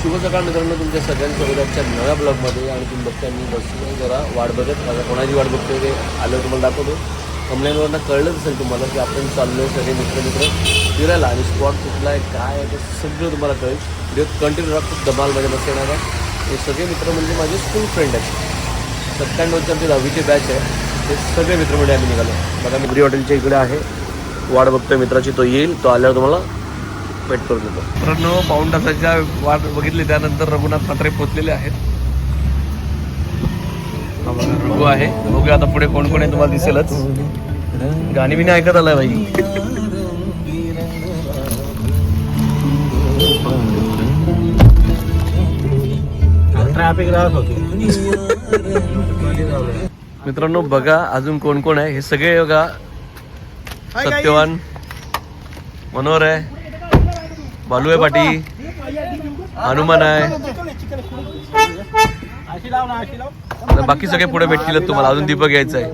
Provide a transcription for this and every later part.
शुभ सकाळ मित्रांनो, तुमच्या सगळ्यांच्या उद्याच्या नव्या ब्लॉगमध्ये. आणि तुम्ही बघता मी बसून जरा वाट बघत, आता कोणाची वाट बघतोय ते आलं तुम्हाला दाखवतो. ऑनलाईनवरनं कळलंच असेल तुम्हाला की आपण चाललो सगळे मित्र फिरायला, आणि स्पॉट कुठला आहे काय आहे ते सगळं तुम्हाला कळेल. व्हिडिओ कंटिन्यू राहा, खूप धमालमध्ये मस्त येणार आहे. हे सगळे मित्र म्हणजे माझे स्कूल फ्रेंड आहेत. 97ची आमची 10वीची बॅच आहे. हे सगळे मित्रमंडळी आम्ही निघालो. बघा मी हॉटेलच्या इकडे आहे, वाट बघतोय मित्राची. तो येईल, तो आल्यावर तुम्हाला वेट करून देतो. मित्रांनो, पाऊण तासाच्या वाट बघितली, त्यानंतर रघुनाथ म्हात्रे पोचलेले आहेत. रघु आहे, बघूया आता पुढे कोण कोण आहे तुम्हाला दिसेलच. गाणी बिणी ऐकत आलाय भाई. ट्रॅफिक राहत होती. मित्रांनो बघा अजून कोण कोण आहे. हे सगळे बघा, सत्यवान, मनोहर आहे, बालू आहे, पाटी, हनुमान आहे, बाकी सगळे पुढे भेटतील तुम्हाला. अजून दीपक यायचा आहे.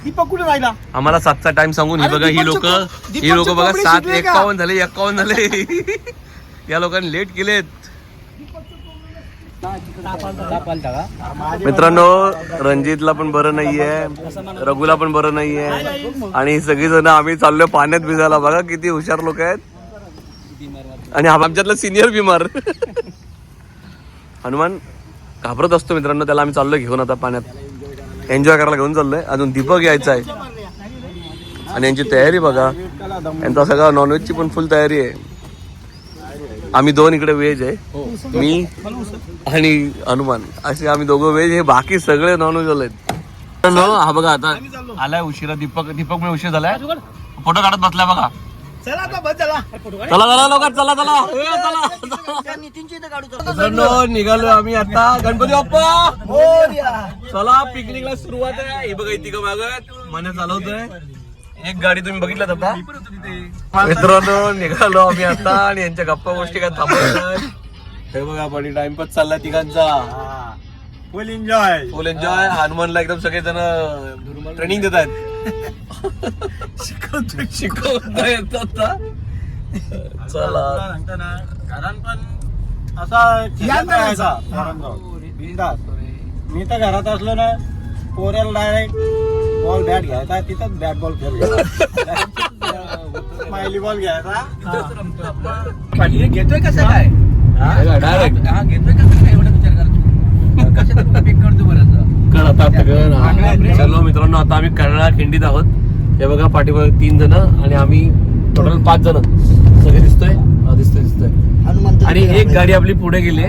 दीपक कुठे राहिला? आम्हाला 7चा टाइम सांगून ही बघा, ही लोक बघा 7:51 झाले, 51 झाले. या लोकांनी लेट केलेत. मित्रांनो, रणजितला पण बरं नाहीये, रघुला पण बरं नाहीये, आणि सगळी जण आम्ही चाललोय पाण्यात भिजायला. बघा किती हुशार लोक आहेत. आणि आमच्यातला सिनियर बिमार हनुमान घाबरत असतो मित्रांनो, त्याला आम्ही चाललोय घेऊन आता पाण्यात एन्जॉय करायला घेऊन चाललोय. अजून दीपक यायचा आहे, आणि यांची तयारी बघा. यांचा सगळा नॉनव्हेजची पण फुल तयारी आहे. आम्ही 2 इकडे व्हेज आहे, मी आणि हनुमान, असे आम्ही दोघं व्हेज, हे बाकी सगळे नॉनव्हेज आलेत. हा बघा आता आलाय उशिरा. दीपक मुळे उशीर झालाय. फोटो काढत बसलाय बघा. चला बस चला चला लवकर, चला मित्रांनो, निघालो आम्ही आता. गणपती बाप्पा चला, पिकनिकला सुरुवात आहे. हे बघा इतकं मागत मन चालवतोय. एक गाडी तुम्ही बघितलात आता. मित्रांनो निघालो आम्ही आता, आणि यांच्या गप्पा गोष्टी काय थांबवत. हे बघा पाणी टाइमपास चाललाय तिघांचा. फुल एन्जॉय. हनुमानला एकदम सगळेजण ट्रेनिंग देत आहेत. शिकवतोय आता. चला कारण पण असा बिंदास. मी तर घरात असलो ना, पोऱ्याला डायरेक्ट बॉल बॅट घ्यायचा, तिथंच बॅट बॉल खेळ, स्माइली बॉल घ्यायचा. घेतोय कसं काय डायरेक्ट घेतोय कसं काय, एवढा विचार करतो पिक करतो बरं. चलो मित्रांनो, आता आम्ही कर्नाळा खिंडीत आहोत. हे बघा पाठीवर 3 जण, आणि आम्ही टोटल 5 जण सगळे दिसतोय. आणि एक गाडी आपली पुढे गेली,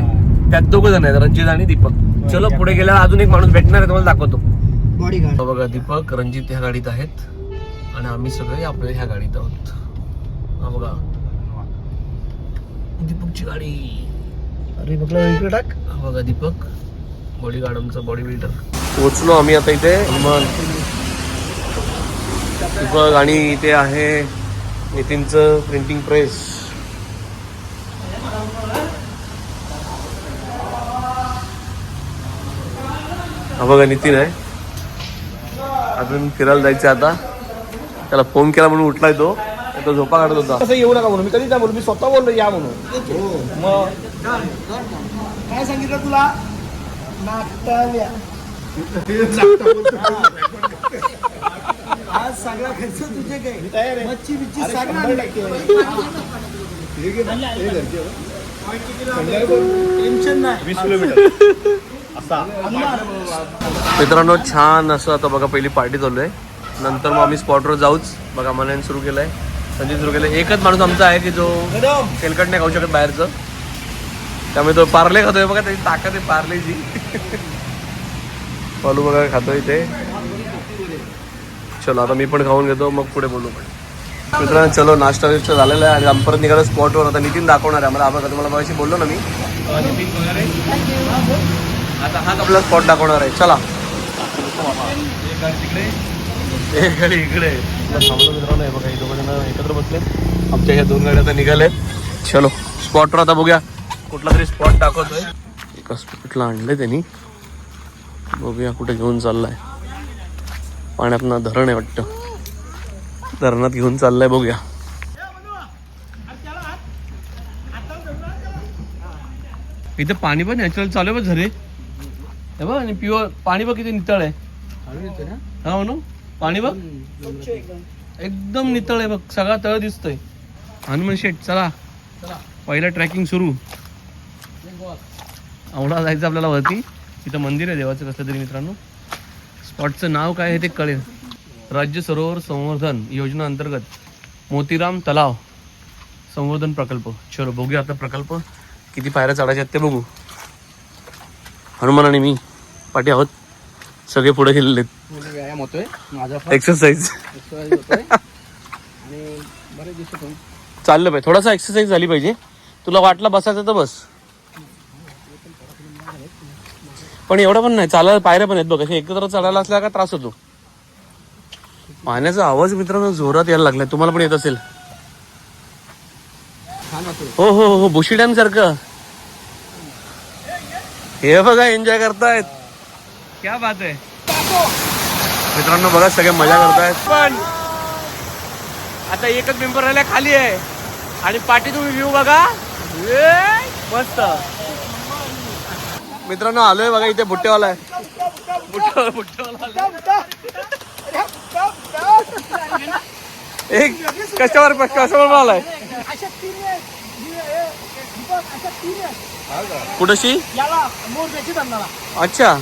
त्यात 2 जण आहेत, रणजित आणि दीपक. चलो पुढे गेल्यावर अजून एक माणूस भेटणार आहे, तुम्हाला दाखवतो. बघा दीपक, रणजित ह्या गाडीत आहेत, आणि आम्ही सगळे आपल्या ह्या गाडीत आहोत. हा बघा दीपकची गाडी. अरे इकडे टाक. हा बघा दीपक, बॉडीगार्ड, आमचा बॉडी बिल्डर. पोचलो आम्ही आता इथे. दीपक, आणि इथे आहे नितीनचं प्रिंटिंग प्रेस. हा बघा नितीन आहे. अजून फिरायला जायचं आता. त्याला फोन केला म्हणून उठलाय तो झोपा काढत होता. असं येऊ नका म्हणून मी कधी बोललो, मी स्वतः बोललो या म्हणून. मग काय सांगितलं तुला? नाटकाव्या आज सगळा खर्च तुझे काय, मच्छी बिच्छी सगळं टेन्शन नाही. 20 किलोमीटर. मित्रांनो छान असं आता बघा पहिली पार्टी चालू आहे. नंतर मग आम्ही स्पॉटवर जाऊच. बघा मनाने सुरू केलंय, संजीत सुरू केलंय. एकच माणूस आमचा आहे की जो तेलकट नाही खाऊ शकत बाहेरचं, त्यामुळे तो पार्ले खातोय. बघा त्याची ताकद आहे पार्लेची. पालू बघा खातोय ते. चलो आता मी पण खाऊन घेतो, मग पुढे बोलू. मित्रांनो चलो, नाश्ता विष्टा झालेला आहे, आणि आम्ही परत निघालो स्पॉटवर. आता नितीन दाखवणार आहे आम्हाला. आपण तुम्हाला मगाशी बोललो ना मी, आता हा आपला स्पॉट दाखवणार आहे. चला, एक गाडी इकडे थांबलो मित्रांनो. हे बघा, हे 2 जण एकत्र बसले. आमच्या ह्या 2 गाड्या आता निघाल्यात. चलो स्पॉटवर आता बघूया, कुठला तरी स्पॉट दाखवतोय. एका स्पॉटला आणलंय त्यांनी, बघूया कुठे घेऊन चाललाय. पाण्यात ना धरण आहे वाटतं, धरणात घेऊन चाललाय, बघूया. इथे पाणी पण नॅचरल चालू आहे बघ झरे. हे बघ आणि प्युअर पाणी बघ किती नितळ आहे. हा म्हणू पाणी बघ एकदम नितळ आहे बघ. सगळा तळ दिसतोय. हनुमान शेठ चला पहिला ट्रॅकिंग सुरू. आवडा जायचं आपल्याला वरती. इथं मंदिर आहे देवाचं कसलं तरी मित्रांनो. स्पॉटचं नाव काय आहे ते कळेल. राज्य सरोवर संवर्धन योजना अंतर्गत मोतीराम तलाव संवर्धन प्रकल्प. चलो बघूया आता प्रकल्प किती पायऱ्या चढायच्या आहेत ते बघू. हनुमान आणि मी पाठी आहोत. सगळे पुढे गेलेले आहेत. व्यायाम होतोय माझा एक्सरसाइज आणि बरेच दिवस चाललं पाहिजे. थोडासा एक्सरसाइज झाली पाहिजे. तुला वाटलं बसायचं तर बस. पण एवढं पण नाही. चालायला पायऱ्या पण आहेत बघ. असे एकत्र चढायला असल्या का त्रास होतो. पाण्याचा आवाज मित्रांनो जोरात यायला लागलाय. तुम्हाला पण येत असेल. हो हो हो बुशी डॅम सारखं. हे बघा एन्जॉय करतायत. क्या बात आहे मित्रांनो. बघा सगळे मजा करतायत. पण आता एकच मेंबर राहिला खाली आहे आणि पाठी तुम्ही व्ह्यू बघा मस्त. मित्रांनो आलोय बघा इथे बुट्टेवाला आहे. एक कस्टमर आलाय. कुठशी याला मोरच्याची धंदाला. अच्छा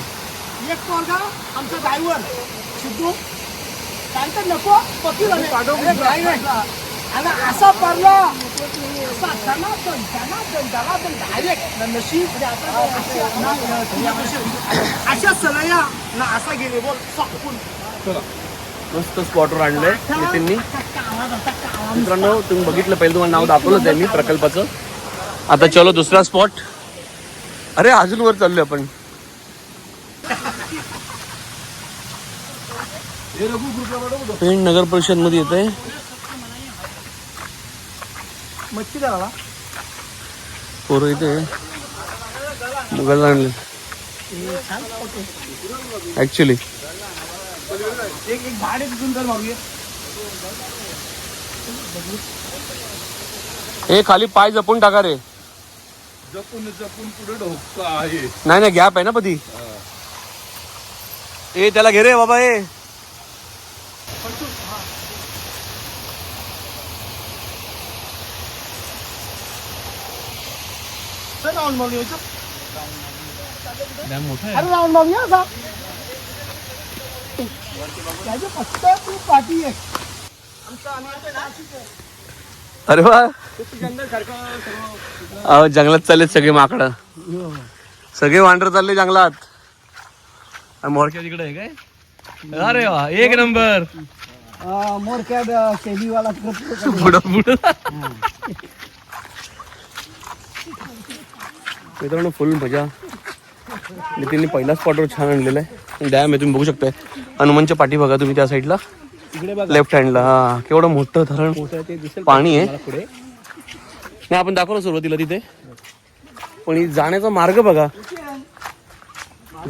एक पोरगा आमचा ड्रायव्हर सिद्धू काय नको पती आणि असा पडला डायरेक्ट नशीब अशा सलया ना असा गेले बोल सकून. मस्त स्पॉटवर आणलंय नितीननी. मित्रांनो तुम्ही बघितलं पहिलं तुम्हाला नाव दाखवलंच आहे मी प्रकल्पाचं. आता चलो दुसरा स्पॉट. अरे अजून वर चाललोय आपण. पेण नगर परिषद मध्ये येत आहे. मच्छी झाला पोरं इथे मुघल आणले ऍक्च्युली. एक भाडे तिथून तर मारूया. हे खाली पाय जपून टाका रे. जपून जपून पुढे ढोका आहे. नाही नाही गॅप आहे ना पती. ए त्याला घे रे बाबा. ए राऊंड मारूया. डॅम मोठा आहे. अरे राऊंड मारूया असा. त्याच्या फक्त तू पाठी आहे. अरे वा जंगल सारखं अहो जंगलात चाललेत सगळे माकडं. सगळे वांडर चालले जंगलात. मोरक्या तिकडे आहे काय. अरे वा एक नंबर. मोरकॅड शेलीवाला पुढं पुढं. मित्रांनो फुल मजा. नितीनने पहिला स्पॉटवर छान आणलेला आहे. डॅम आहे तुम्ही बघू शकताय. हनुमानच्या पाठी बघा तुम्ही त्या साईडला लेफ्ट हँडला. हा केवढं मोठं धरण पाणी आहे. नाही आपण दाखवलं सुरुवातीला तिथे. पण ही जाण्याचा मार्ग बघा.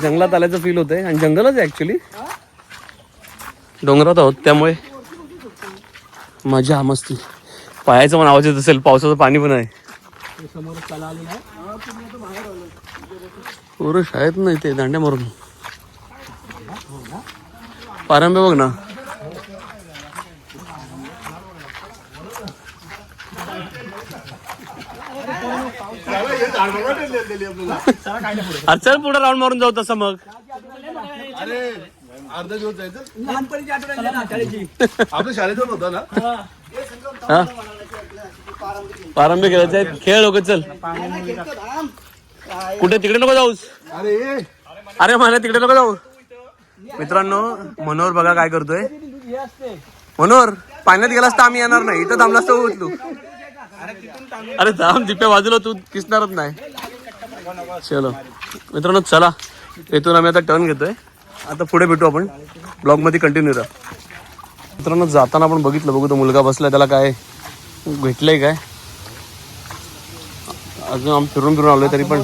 जंगलात आल्याचं फील होतंय. आणि जंगलच आहे ऍक्च्युली. डोंगरात आहोत त्यामुळे मजा मस्ती. पायाचा पण आवाज येत असेल. पावसाचं पाणी पण आहे. पोरं शाळेत नाही ते दांड्या मारून. पारंबे बघ ना. चल पुढे राऊंड मारून जाऊ तसं मग. अरे अर्धा दिवस जायचं. लहानपणीची आठवण आपल्या शाळेतच होता ना. हा पारंबे खेळायचे आहेत. खेळ लोक. चल कुठे तिकडे नको जाऊस. अरे अरे मला तिकडे नको जाऊ. मित्रांनो मनोहर बघा काय करतोय. मनोहर पाण्यात गेलास तर आम्ही येणार नाही. इथं थांबलास तर उचलू. अरे थांब दिप्या बाजूला. तू दिसणारच नाही. चलो मित्रांनो चला. इथून आम्ही आता टर्न घेतोय. आता पुढे भेटू आपण. ब्लॉग मध्ये कंटिन्यू राहा. मित्रांनो जाताना आपण बघितलं बघू तो मुलगा बसलाय. त्याला काय भेटलंय काय. अजून आम्ही फिरून फिरून आलोय तरी पण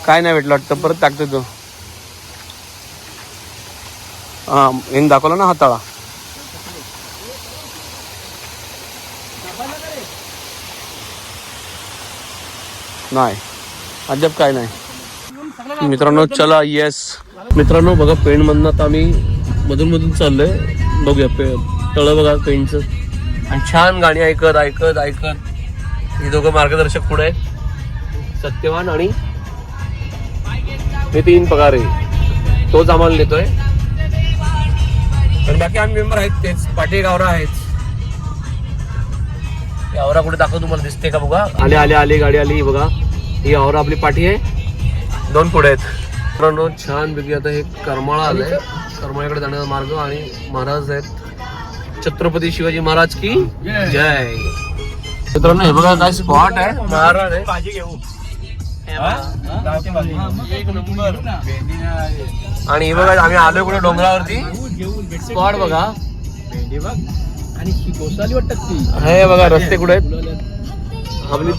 काय नाही भेटलं वाटतं. परत टाकतोय तो. हा यांनी दाखवला ना हाताळा. नाही अजब काय नाही मित्रांनो. चला येस मित्रांनो, बघा पेंड मधनं आता आम्ही मधून मधून चाललोय. बघूया तळं बघा पेंडचं. आणि छान गाणी ऐकत ऐकत ऐकत हे दोघं मार्गदर्शक पुढे आहेत, सत्यवान आणि हे 3 पगारे, तोच आम्हाला नेतोय. आणि बाकी आम्ही मेंबर आहेत तेच, पाटी गावरा आहेत. गावरा कुठे दाखव तुम्हाला दिसते का बघा. आले आले आले गाडी आली बघा. ही गावरा आपली पाठी आहे, 2 पुढे आहेत मित्रांनो. छान पैकी आता हे करमाळा आलंय. करमाळ्याकडे जाण्याचा मार्ग आणि महाराज आहेत. छत्रपती शिवाजी महाराज की जय. मित्रांनो हे बघा काय स्पॉट आहे, महाराज आहे. आणि हे बघा आम्ही आलोय कुठे डोंगरावरती. स्पॉट बघा आणि गोसाली वाटत ती. हे बघा रस्ते कुठे आहेत. आपली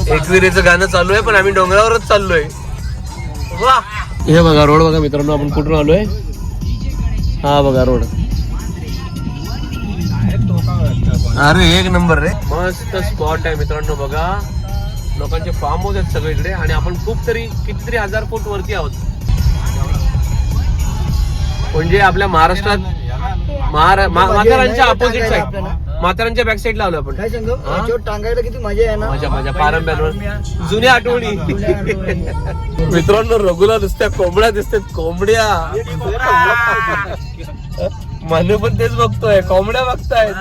एकविरेचं गाणं चालू आहे पण आम्ही डोंगरावरच चाललोय. वा हे बघा रोड बघा मित्रांनो, आपण कुठून आलोय. हा बघा रोड, अरे एक नंबर रे, मस्त स्पॉट आहे मित्रांनो. बघा लोकांचे फार्म हाऊस आहेत सगळीकडे आणि आपण कितीतरी 1000 फूट वरती आहोत. म्हणजे आपल्या महाराष्ट्रात म्हातारांच्या अपोजिट साईड, म्हातारांच्या बॅक साईड लावलं आपण. काय सांगू, टांगायला किती मजा आहे ना. माझ्या पारंब्यावर जुन्या आठवणी. मित्रांनो रघुला नुसत्या कोंबड्या दिसतात, कोंबड्या. मानू पण तेच बघतोय, कोंबड्या बघतायत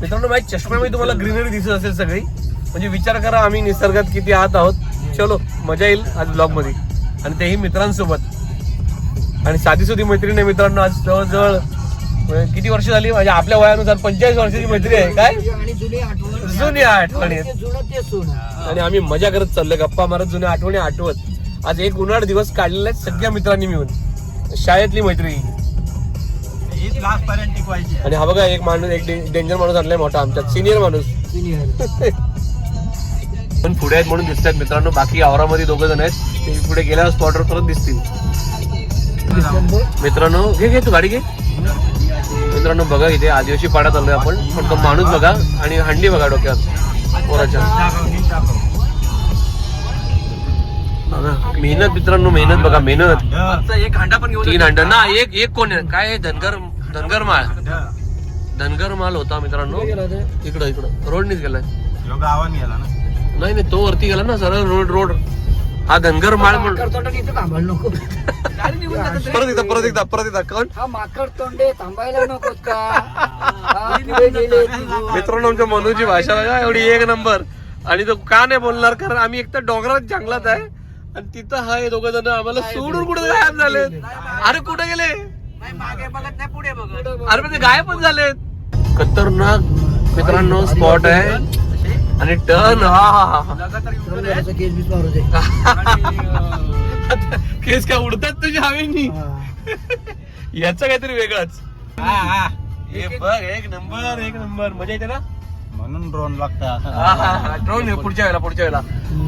मित्रांनो. माझ्या चष्म्यामध्ये तुम्हाला ग्रीनरी दिसत असेल सगळी. म्हणजे विचार करा आम्ही निसर्गात किती आत आहोत. चलो मजा येईल आज ब्लॉग मध्ये, आणि तेही मित्रांसोबत. आणि साधी सुधी मैत्रीण आहे मित्रांनो. आज जवळजवळ किती वर्ष झाली, म्हणजे आपल्या वयानुसार 45 वर्षाची मैत्री आहे. काय जुनी आठवणी. आणि आम्ही मजा करत चाललोय, गप्पा मारत जुन्या आठवणी आठवत. आज एक उन्हाळ दिवस काढलेला आहे सगळ्या मित्रांनी मिळून, शाळेतली मैत्री. आणि हा बघा एक माणूस, एक डेंजर माणूस आणलाय मोठा आमच्यात, सिनियर माणूस. पण पुढे आहेत म्हणून दिसतात मित्रांनो. बाकी आवरामध्ये 2 जण आहेत, ते पुढे गेल्यावर स्पॉटवर परत दिसतील मित्रांनो. घे तू गाडी घे मित्रांनो. बघा इथे आदिवासी पाड्यात आलोय आपण. पण तो माणूस बघा आणि हंडी बघा डोक्यात पोराच्या. बघा मेहनत मित्रांनो, मेहनत बघा, मेहनत. एक हांडा पण घेऊन, 3 हांडा ना. एक कोण आहे काय, धनगर माल होता मित्रांनो. इकडं रोडनीच गेलाय. नाही तो वरती गेला ना सरळ रोड. हा धनगर माळ म्हणून. परत एकदा कोण माकड तोंडे थांबायला नको का. मित्रांनो आमच्या मनूची भाषा बघा एवढी एक नंबर. आणि तो का नाही बोलणार, कारण आम्ही एक तर डोंगरात जंगलात आहे आणि तिथं हा 2 जण आम्हाला सोडून कुठे गायब झाले. अरे कुठे गेले, अरे पण ते गायब पण झालेत. खतरनाक मित्रांनो स्पॉट आहे. आणि टर्न केस काय उडतात तुझ्या हवेनी. याचं काहीतरी वेगळंच. एक नंबर मजा येते ना. म्हणून ड्रोन लागतात. ड्रोन पुढच्या वेळेला.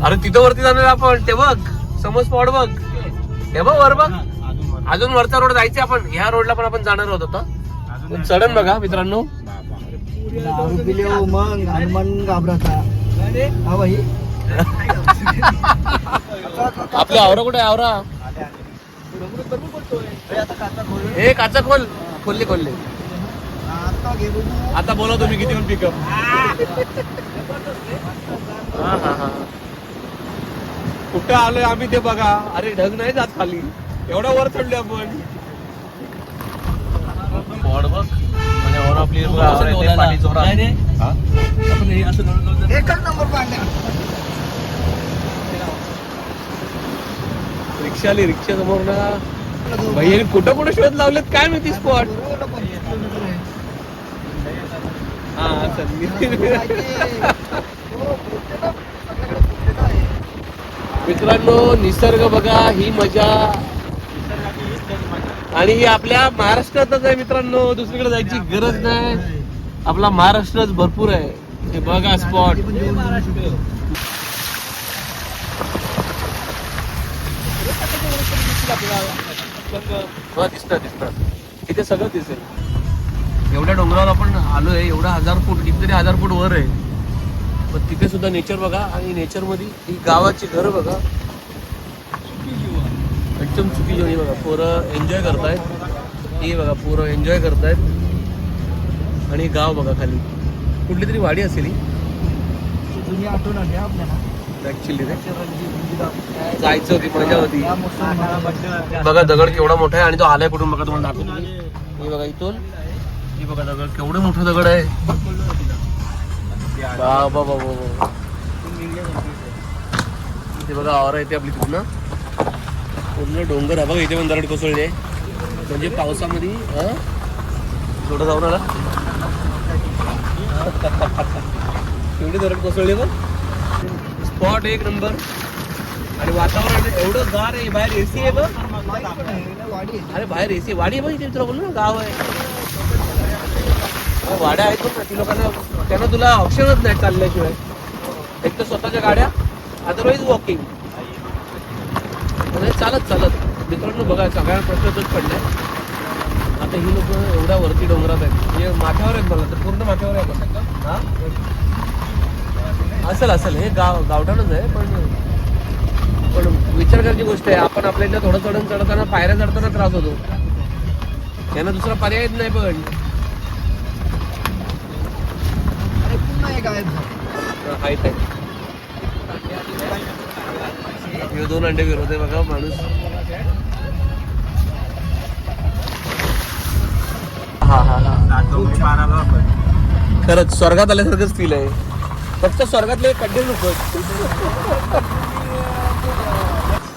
अरे तिथं वरती जाणार आपण, ते बघ समोर स्पॉट बघ, हे बघ वर बघ. अजून वरचा रोड जायचे आपण. ह्या रोडला पण आपण जाणार होतो आता. चढण बघा मित्रांनो. मग हनुमान घाबरता. आपला आवरा कुठे आवरा. हे काचा खोलले. आता बोला तुम्ही किती पण पिकअप. कुठं आलोय आम्ही ते बघा. अरे ढग नाही जात खाली, एवढा वर चढलोय आपण. आपली रिक्षा समोर ना भाई. कुठं शोध लावलेत काय माहिती स्पॉट. मित्रांनो निसर्ग बघा, ही मजा. आणि ही आपल्या महाराष्ट्रातच आहे मित्रांनो, दुसरीकडे जायची गरज नाही. आपला महाराष्ट्रच भरपूर आहे. हे बघा स्पॉट. दिसतात इथे सगळं दिसेल. एवढ्या डोंगरावर आपण आलोय, एवढा 1000 फूट, कितीतरी 1000 फूट वर आहे. पण तिथे सुद्धा नेचर बघा आणि नेचरमध्ये ही गावाची घरं बघा एकदम चुकी जेवणी बघा. पोरं एन्जॉय करतायत. ही बघा पोरं एन्जॉय करतायत आणि गाव बघा खाली कुठली तरी वाडी असेल ही जुनी आठवण आली आपल्याला. ऍक्च्युली जायचं होती मजा होती. बघा दगड केवढा मोठा आहे आणि तो आलाय कुठून बघा तुम्हाला दाखवतो. हे बघा इथून ही बघा दगड केवढं मोठं दगड आहे. बाबा बाबा इथे बघा आवारा येते आपली तिथून पूर्ण डोंगर आहे बघा. इथे पण दगड कोसळले म्हणजे पावसामध्ये थोडं जाऊन आला एवढी दगड कोसळले पण स्पॉट एक नंबर. आणि वातावरण एवढं गार आहे. बाहेर एसी आहे बघ. अरे बाहेर एसी वाडी आहे बघ इथे तुला बोललो ना गाव आहे. वाड्या आहेत बघ ना ती लोकांना त्यांना तुला ऑप्शनच नाही चालल्याशिवाय. एक तर स्वतःच्या गाड्या अदरवाईज वॉकिंग चालत चालत. मित्रांनो बघा सगळ्या प्रश्न तोच पडलाय. आता ही लोक एवढ्या वरती डोंगरात आहेत म्हणजे माथ्यावर आहेत मला तर पूर्ण माथ्यावर आहे बघ. हा असेल हे गावठाणच आहे पण विचार करायची गोष्ट आहे. आपण आपल्या इथं थोडं चढताना पायऱ्या चढताना त्रास होतो. यांना दुसरा पर्याय नाही पण दोन अंडे फिरवते बघा माणूस. खरंच स्वर्गात आल्यासारखंच फील आहे. फक्त स्वर्गातले खड्डे नको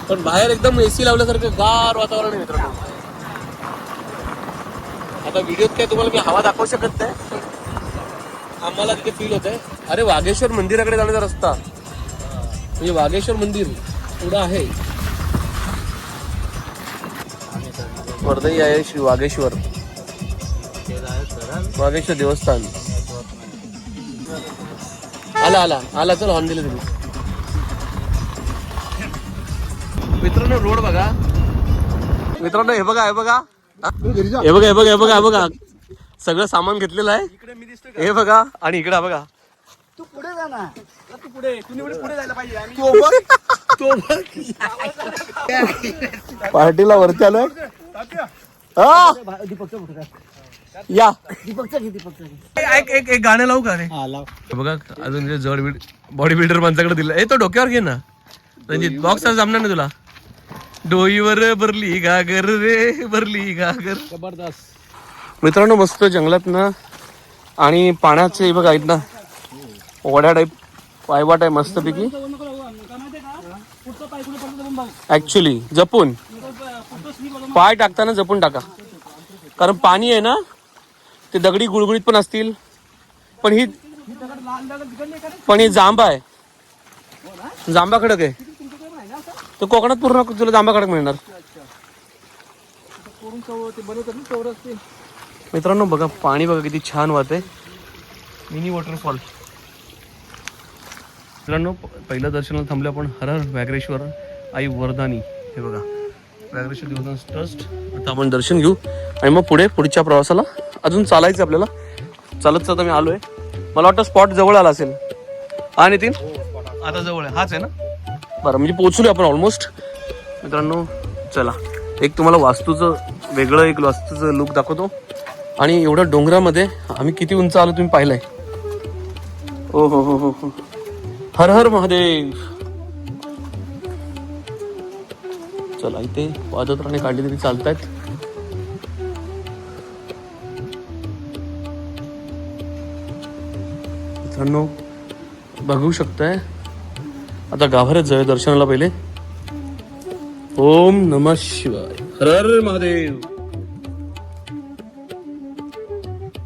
पण बाहेर एकदम एसी लावल्यासारखं गार वातावरण आहे मित्रांनो. आता व्हिडिओत काय तुम्हाला मी हवा दाखवू शकत नाही. आम्हाला तिथे फील होत आहे. अरे वाघेश्वर मंदिराकडे जाण्याचा रस्ता म्हणजे वाघेश्वर मंदिर पुढं आहे. वर्धई आहे श्री वाघेश्वर देवस्थान. आला चल हॉर्न दिले तुम्ही. मित्रांनो रोड बघा मित्रांनो. हे बघा सगळं सामान घेतलेलं आहे. हे बघा आणि इकडे बघा. तू पुढे जा ना. तू पुढे जायला पाहिजे. पार्टीला वरती आलोय. दीपकचं कुठे या दीपकचं एक गाणं लावू का रे. बघा अजून जड बॉडी बिल्डर माणसाकडे दिलं. तो डोक्यावर घे ना रणजित. बॉक्स जमणार ना तुला. डोईवर भरली गागर रे भरली गागर. जबरदस्त मित्रांनो मस्त जंगलात ना आणि पाण्याचे बघा आहेत ना वड्या टाईप पायवाट आहे मस्त पैकी. ऍक्च्युली जपून पाय टाकताना जपून टाका कारण पाणी आहे ना ते दगडी गुळगुळीत पण असतील. पण ही जांबा आहे. जांबा खडक आहे. तर कोकणात पूर्ण तुला जांबा खडक मिळणार. मित्रांनो बघा पाणी बघा किती छान वाहतंय. Mini waterfall. मित्रांनो पहिलं दर्शनाला थांबलं आपण हर हर व्याघ्रेश्वर आई वरदानी. हे बघा व्याघ्रेश्वर देवस्थान ट्रस्ट. आता आपण दर्शन घेऊ आणि मग पुढच्या प्रवासाला अजून चालायचं आपल्याला. चालत मी आलोय. मला वाटतं स्पॉट जवळ आला असेल. हा नितीन आता जवळ आहे. हाच आहे ना. बरं म्हणजे पोहोचलोय आपण ऑलमोस्ट. मित्रांनो चला एक तुम्हाला वास्तूचं वेगळं एक वास्तूचं लुक दाखवतो. आणि एवढ्या डोंगरामध्ये आम्ही किती उंच आलो तुम्ही पाहिलंय. हो हो हो हो हो. हर हर महादेव. चला इथे पादत्राणे काढली तरी चालतायत. मित्रांनो बघू शकताय. आता गाभाऱ्यात जाऊया दर्शनाला पहिले. ओम नमः शिवाय. हर हर महादेव.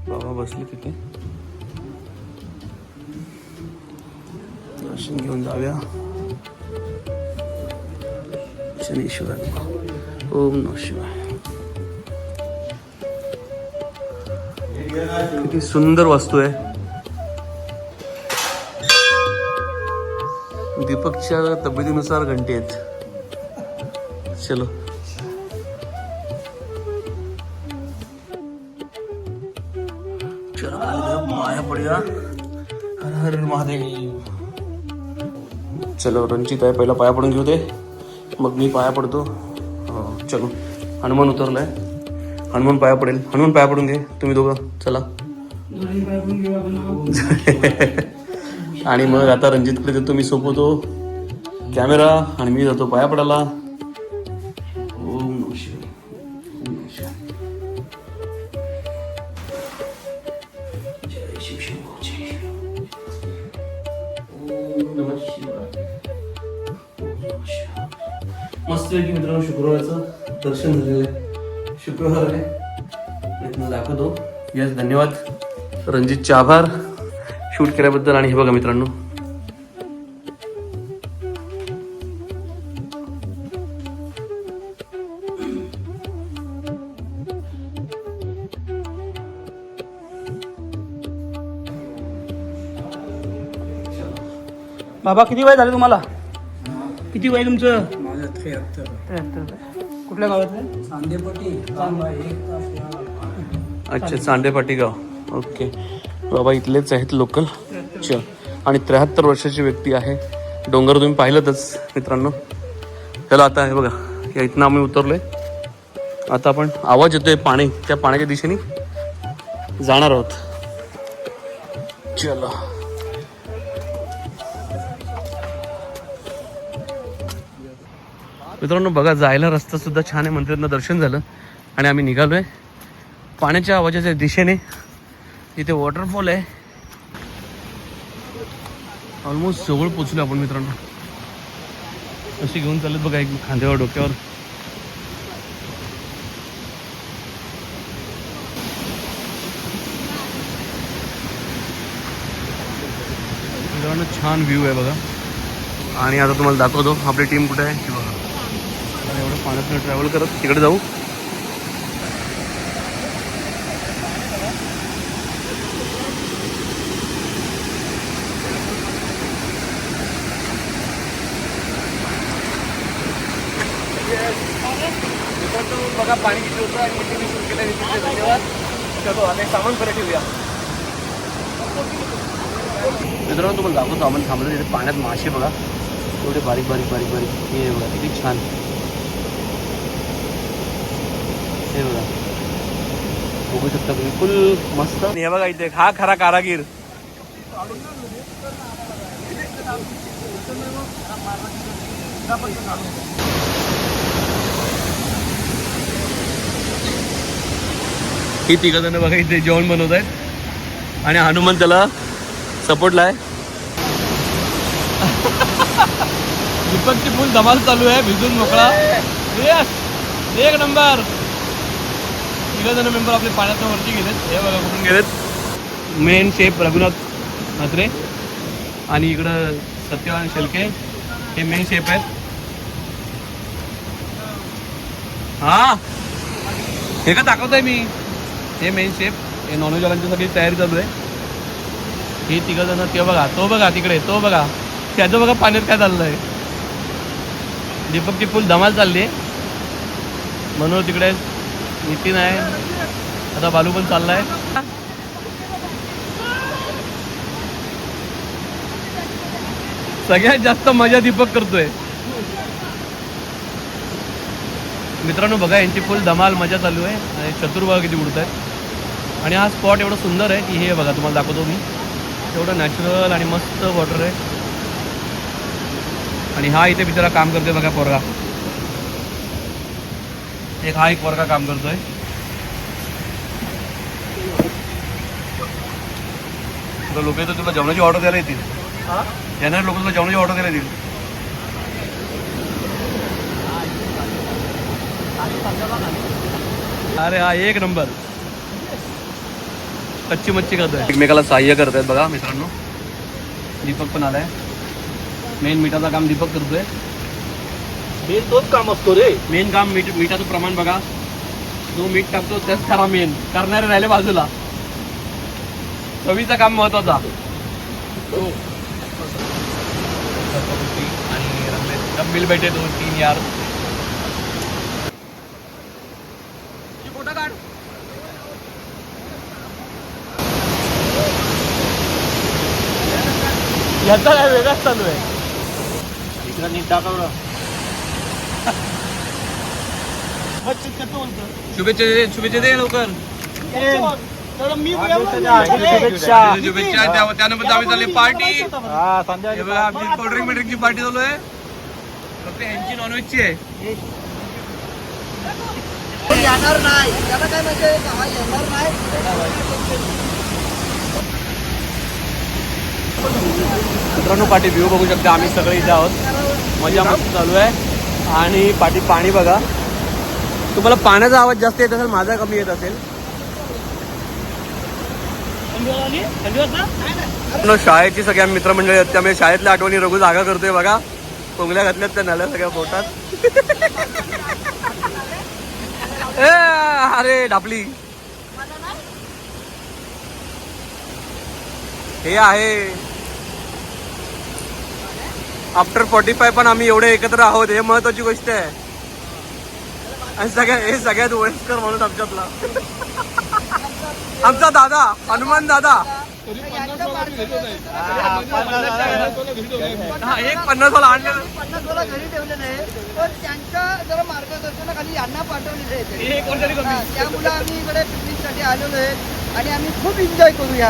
बाबा बसले तिथे. दर्शन घेऊन जाऊया. शनीश्वर. ओम नमः शिवाय. किती सुंदर वास्तू आहे. दीपकच्या तब्येतीनुसार घंटे आहेत. चलो चलो पाया पडूया. हर हर महादेव. चलो रणजित आहे, पहिला पाया पडून घेऊ दे, मग मी पाया पडतो. चलो हनुमान उतरलाय, हनुमान पाया पडेल. हनुमान पाया पडून घे तुम्ही दोघं, चला. आणि मग आता रणजितकडे देतो मी, सोपवतो कॅमेरा आणि मी जातो पाया पडायला. ओम नमः शिवाय. ओम नमः शिवाय. जय शिव शंभो, जय शिव. ओम नमः शिवाय. ओम नमः शिवाय. मस्त आहे की मित्रांनो, शुक्रवारचं दर्शन झालेलं आहे. शुक्रवार आहे, मी तुम्हाला दाखवतो. यस, धन्यवाद रणजितचे आभार शूट केल्याबद्दल. आणि हे बघा मित्रांनो, बाबा किती वय झालं तुम्हाला? किती वय तुमचं? माझं 73. कुठल्या गावातलं? सांदेपट्टी. अच्छा, चांडेपाटी गाव. ओके, बाबा इथलेच आहेत लोकल. चल. आणि 73 वर्षाची व्यक्ती आहे. डोंगर तुम्ही पाहिलंच मित्रांनो. चला आता हे बघा, या इथनं आम्ही उतरलोय. आता आपण आवाज येतोय पाणी, त्या पाण्याच्या दिशेने जाणार आहोत. चला. मित्रांनो बघा, जायला रस्ता सुद्धा छान आहे. मंदिरातनं दर्शन झालं आणि आम्ही निघालोय पाण्याच्या आवाजाच्या दिशेने. इथे वॉटरफॉल आहे. ऑलमोस्ट जवळ पोचलो आपण मित्रांनो. अशी घेऊन चालत बघा, एक खांद्यावर डोक्यावर. मित्रांनो छान व्ह्यू आहे बघा. आणि आता तुम्हाला दाखवतो आपली टीम कुठे आहे की बघा. एवढं पाण्यातून ट्रॅव्हल करत तिकडे जाऊ. बघा पाणी किती होतं आणि किती मी सुरू केलं. धन्यवाद. चलो आणि सामान परत ठेवूया. मित्रांनो तुम्हाला दाखवतो, आपण थांबलो तिथे पाण्यात मासे बघा, एवढे बारीक बारीक बारीक बारीक. हे बघा किती छान. हे बघा, बघू शकता तुम्ही, फुल मस्त. हे बघा इथे हा खरा कारागीर. ही तिघ जण बघा इथे जेवण बनवत आहेत आणि हनुमान त्याला सपोर्टला आहे. दीपकची फुल धमाल चालू आहे, भिजून मोकळा. एक नंबर. तिघ जण मेंबर आपले पाण्याच्या वरती गेलेत. हे बघा कुठून गेलेत. मेन शेफ रघुनाथ म्हात्रे आणि इकडं सत्यवान शेलके हे मेन शेफ आहेत. हा हे का दाखवतोय मी, हे मेन शेफ. हे नॉनव्हेजवाल्यांची सगळी तयारी चालू आहे. हे तिघ जण. ते बघा, तो बघा तिकडे, तो बघा त्याचं बघा पाण्यात काय चाललंय. दीपकची फुल धमाल चालली आहे. म्हणून तिकडे नितीन आहे, आता बालू पण चाललाय. सगळ्यात जास्त मजा दीपक करतोय. मित्रांनो बघा, यांची फुल धमाल मजा चालू आहे. आणि चतुर बघा किती उडत आहेत. आणि हा स्पॉट एवढं सुंदर आहे की हे बघा तुम्हाला दाखवतो मी. एवढं नॅचरल आणि मस्त वॉटर आहे. आणि हा इथे बिचारा काम करतोय बघा, पोरगा. एक पोरगा काम करतोय. लोक तर तुला जेवणाची ऑर्डर द्यायला येतील. येणारे लोक तुला जेवणाची ऑर्डर द्यायला येतील. अरे हा एक नंबर. कच्ची मच्छी करतोय, एकमेकाला सहाय्य करतायत बघा मित्रांनो. दीपक पण आलाय. मेन मिठाचं काम दीपक करतोय. मेन तोच काम असतो रे. मेन काम मिठाचं प्रमाण बघा. जो मीठ टाकतो त्याच खरा मेन. करणारे राहिले बाजूला. चवीचं काम महत्वाचा. आणि रमेश मिल बैठे 2-3 यार. फोटो काढ. याचा काय वेगळाच चालू आहे. इकडं नीट दाखव ना. शुभेच्छा दे लवकर. मी शुभेच्छा. त्यानंतर आम्ही चालली पार्टी. आपली कोल्ड्रिंक मिल्ड्रिंकची पार्टी चालू आहे. फक्त यांची नॉनव्हेजची आहे. येणार नाही त्याला काय म्हणजे येणार नाही. मित्रांनो पाठी व्ह्यू बघू शकता. आम्ही सगळे इथे आहोत. मजा मस्त चालू आहे. आणि पाठी पाणी बघा. तुम्हाला पाण्याचा आवाज जास्त येत असेल, माझा कमी येत असेल. शाळेची सगळ्या मित्रमंडळी आहेत त्यामुळे शाळेतल्या आठवणी रघु जागा करतोय बघा. कोंगल्या घातल्यात त्या नाल्या सगळ्या पोटात. अरे डापली. हे आहे आफ्टर 45 पण आम्ही एवढे एकत्र आहोत, हे महत्वाची गोष्ट आहे. आणि हे सगळ्यात वयस्कर माणूस आमच्यातला आमचा दादा हनुमान दादा. एक 50 वाला आणलेलं 50 वाला घरी ठेवलेलं आहे. पण त्यांच्या जरा मार्गदर्शनाखाली यांना पाठवलेलं आहे. त्यामुळे आम्ही इकडे पिकनिकसाठी आलेलो आहे आणि आम्ही खूप एन्जॉय करूया.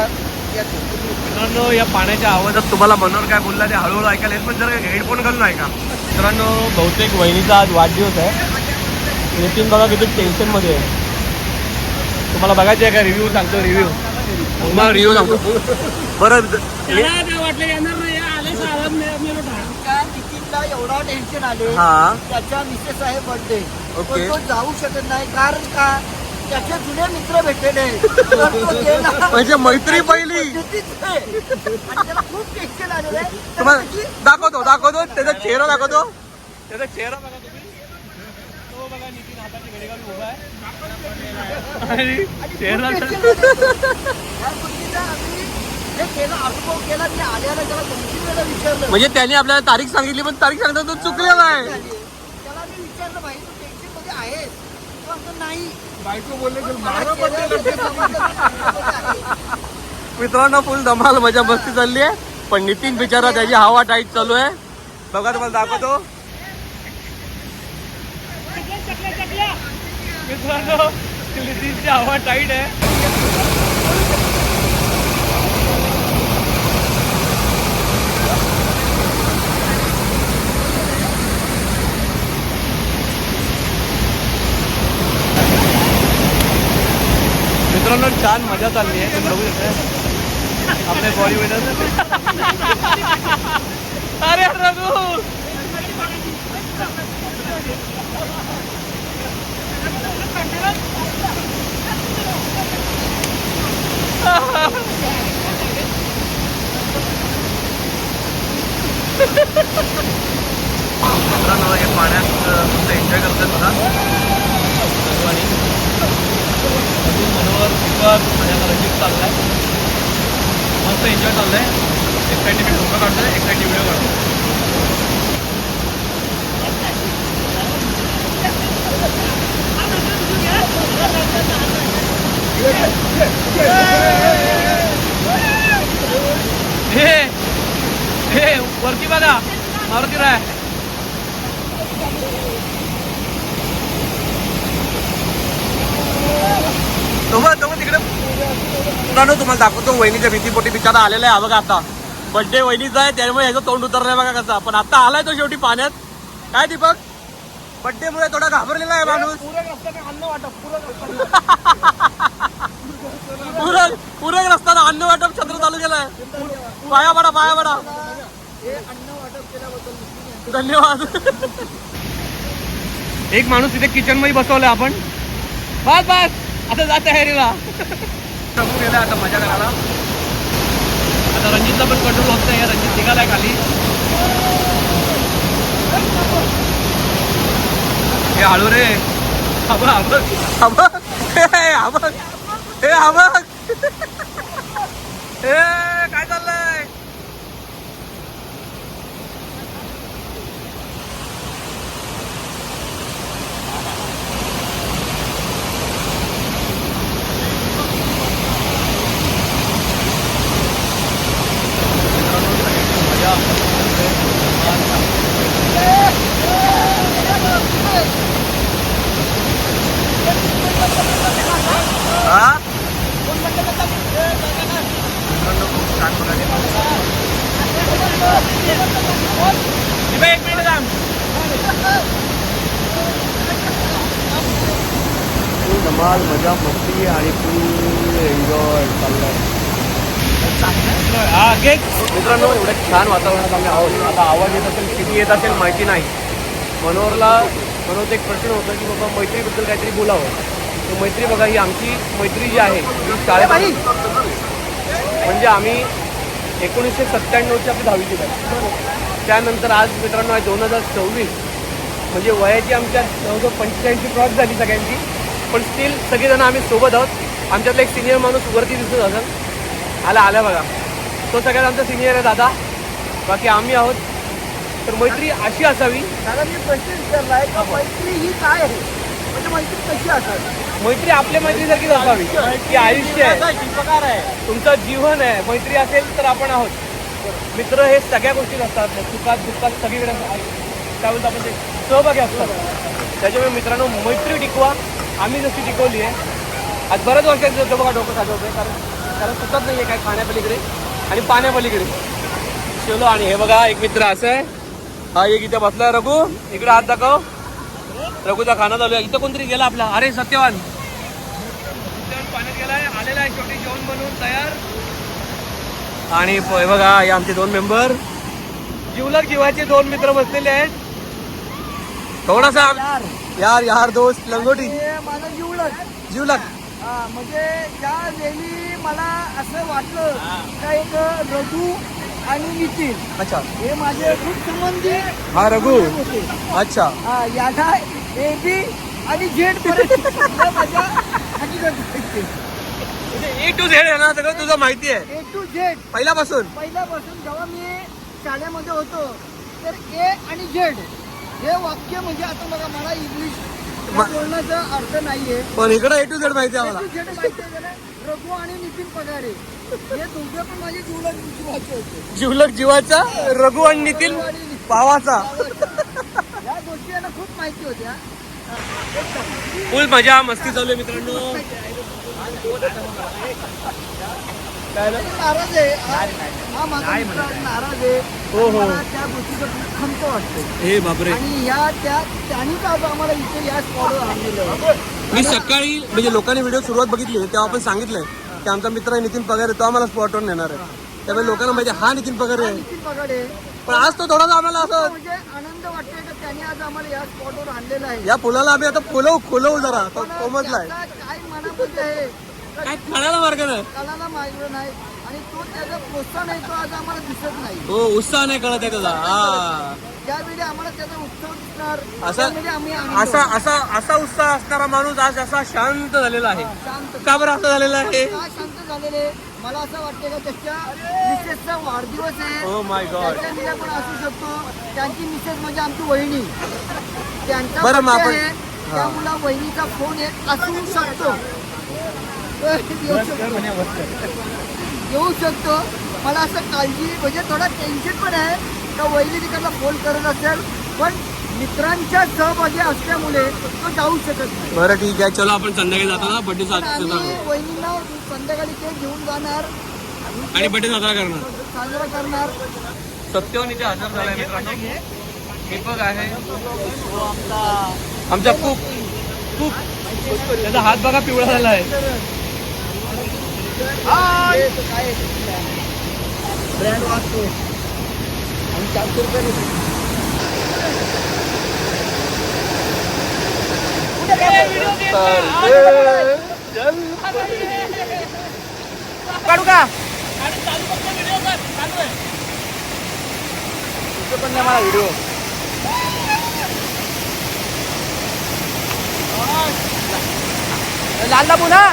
मित्रांनो या पाण्याच्या आवाजात तुम्हाला मनोहर काय बोलला ते हळूहळू ऐकायला येत, पण जर हेडफोन घालून ऐका. मित्रांनो बहुतेक वहिनीचा आज वाढदिवस आहे. नितीन बघा किती टेन्शन मध्ये आहे. तुम्हाला बघायचं आहे का? रिव्ह्यू सांगतो. तुम्हाला रिव्ह्यू सांगतो. बरं नितीनला एवढा टेन्शन आले. हा त्याच्या मिसेस आहे बर्थडे. ओके. तो जाऊ शकत नाही कारण का त्याचे जुने मित्र भेटलेले. म्हणजे मैत्री पहिली. आणि त्याला खूप टेन्शन आलेलं आहे. तुम्हाला दाखवतो त्याचा चेहरा दाखवतो. त्याचा चेहरा बघा तुम्ही. तो बघा नितीन हाताची घडी घालून उभा आहे. चेहरा अनुभव केला. मी आल्याला त्याला 2-3 वेळा विचारलं. म्हणजे त्याने आपल्याला तारीख सांगितली पण तारीख सांगता तो चुकलेला आहे. त्याला मी विचारलं भाई तू टेन्शन मध्ये आहेस? तो म्हणतो नाही. बायको बोलले मित्रांनो फुल धमाल मजा मस्ती चालली आहे. पण नितीन बिचारा त्याची हवा टाईट चालू आहे. बघा तुम्हाला दाखवतो. मित्रांनो नितीनची हवा टाईट आहे. मित्रांनो छान मजा चालली आहे. तुम्ही बघू शकता आपल्या बॉडी वेदर. अरे रघु मित्रांनो हे पाण्यात मस्त एन्जॉय करतात बघा. मनोहर दीपक माझ्या रंजित चाललाय. मस्त एन्जॉय चाललाय. एक साईडने मी फोटो काढतोय, एक साईडने व्हिडिओ काढतो. हे वरती बघा मारुती राय. तिकडे तुम्हाला दाखवतो. वहिनीच्या भीतीपोटी बिचारा आलेला आहे. हा बघा आता बड्डे वहिनीचा आहे त्यामुळे ह्याचं तोंड उतरलंय बघा कसा. पण आता आलाय तो शेवटी पाण्यात. काय दीपक बड्डे मुळे थोडा घाबरलेला आहे माणूस. पूरक रस्त्यानं अन्न वाटप छत्र चालू केलंय. पाया पडा धन्यवाद. एक माणूस तिथे किचन मध्ये बसवलाय आपण. बस आता जात तयारीला गेला आता मजा करायला. आता रणजितला पण कंट्रोल होत नाही. रणजित निघालाय खाली. हे हळू रे. काय चाललंय? एक मिनिट थांब. फुल धमाल मजा मस्ती आणि फुल एन्जॉय चाललाय. हा घे. मित्रांनो एवढ्या छान वातावरणात आम्ही आहोत. आता आवाज येत असेल किती येत असेल माहिती नाही. मनोहरचा एक प्रश्न होता की बाबा मैत्रीबद्दल काहीतरी बोलावं. तर मैत्री बघा ही आमची मैत्री जी आहे ही शाळेमध्ये म्हणजे आम्ही 1997ची आपली 10वीची बॅच. त्यानंतर आज मित्रांनो आहे 2024 म्हणजे वयाची आमच्या जवळजवळ 85 क्रॉस झाली सगळ्यांची. पण स्टील सगळेजण आम्ही सोबत आहोत. आमच्यातला एक सिनियर माणूस वरती दिसत असेल आला बघा तो सगळ्यात आमचा सिनियर आहे दादा. बाकी आम्ही आहोत. तर मैत्री अशी असावी. दादा मी प्रश्न विचारलाय का मैत्री ही काय आहे म्हणजे मैत्री कशी असावी. मैत्री आपल्या मैत्रीसारखीच असावी की आयुष्य आहे तुमचं जीवन आहे. मैत्री असेल तर आपण आहोत. मित्र हे सगळ्या गोष्टीत असतात सुखात दुःखात सगळीकडे काय बोलतो आपण ते सहभागी असतात. त्याच्यामुळे मित्रांनो मैत्री टिकवा. आम्ही जशी टिकवली आहे आज बऱ्याच वर्षात बघा डोकं साजवतोय कारण सुचत नाही आहे काय खाण्यापलीकडे आणि पाण्यापलीकडे चलो. आणि हे बघा एक मित्र असं आहे हा एक इथे बसलाय. रघु इकडे हात दाखव. रघुचा खाना चालू आहे. इथं कोणतरी गेला आपला अरे सत्यवान पाण्यात गेलाय आलेला आहे शेवटी जेवण बनवून तयार. आणि हे बघा हे आमचे 2 मेंबर जीवलग जीवाचे 2 मित्र बसलेले आहेत. थोडासा यार दोस्त लंगोटी माझा जीवलग म्हणजे त्यावेळी मला असं वाटलं का एक रघु आणि नितीन अच्छा हे माझे खूप संबंधी हा रघु होते. अच्छा याला AB आणि झेड पर्यंत माझ्या हकीकत A to Z आहे ना सगळं तुझं माहिती आहे A to Z पहिल्यापासून. जेव्हा मी शाळेमध्ये होतो तर A आणि Z हे वाक्य म्हणजे आता बघा मला इंग्लिश बोलण्याचा अर्थ नाहीये. पण इकडे A to Z माहिती आहे आम्हाला. Z माहिती आहे का? रघु आणि नितीन पगारे हे दोघे पण माझे जीवलग जीवाचे होते. जीवलग जीवाचा रघु आणि नितीन पावाचा या गोष्टी यांना खूप माहिती होत्या. फुल मजा मस्ती चालू आहे मित्रांनो. नाराज आहे हा माझा मित्र नाराज आहे. हो. मला त्या गोष्टीचं खूप खंत वाटते. हे बापरे आणि त्यांनीच आज आम्हाला इथे या स्पॉटवर आणलेलं. मी सकाळी म्हणजे लोकांनी व्हिडिओ सुरुवात बघितली तेव्हा आपण सांगितलंय की आमचा मित्र आहे नितीन पगारे तो आम्हाला स्पॉटवर नेणार आहे. त्यामुळे लोकांना माहिती हा नितीन पगारे आहे. नितीन पगारे पण आज तो थोडासा आम्हाला असं म्हणजे आनंद वाटतोय का त्यांनी आज आम्हाला या स्पॉटवर आणलेलं आहे. या पुलाला आम्ही आता खोलवू जरा तो पण कोमजलाय त्याचा काय मनामध्ये आहे काय कळायला मार्ग नाही. कलाला मागलं नाही आणि तो त्याचा प्रोत्साहन आहे तो आज आम्हाला दिसत नाही. हो उत्साह नाही कळत आहे त्याचा. हा त्यावेळी आम्हाला त्याचा उत्सव दिसणार असा त्यावेळी आम्ही असा उत्साह असणारा माणूस आज असा शांत झालेला आहे. शांत का बरं असं झालेलं आहे. का शांत झालेले मला असं वाटतं का त्याच्या मिसेसचा वाढदिवस आहे. Oh my God. त्याच्या निरा पण असू शकतो. त्यांची मिसेस म्हणजे आमची वहिनी त्यांचा बरं, मग birthday आपण- आहे. त्या मुला वहिनीचा फोन येत असू शकतो. येऊ शकतो. मला असं काळजी म्हणजे थोडा टेन्शन पण आहे का वहिनी तिकडला फोन करत असेल पण मित्रांच्या सहभागी असल्यामुळे तो जाऊ शकत नाही. बरं ठीक आहे चलो आपण संध्याकाळी जातो ना बड्डे पण आम्ही वहिनींना संध्याकाळी केक घेऊन जाणार आणि बड्डे साजरा करणार. साजरा करणार. सत्यवान इथे हजर झालाय मित्रांनो. दीपक आहे आमचा खूप त्याचा हात बघा पिवळा झाला आहे. काय ब्रँड वाचतो आणि 400 रुपये काढू का पण नाही मला व्हिडिओ लालदा पुन्हा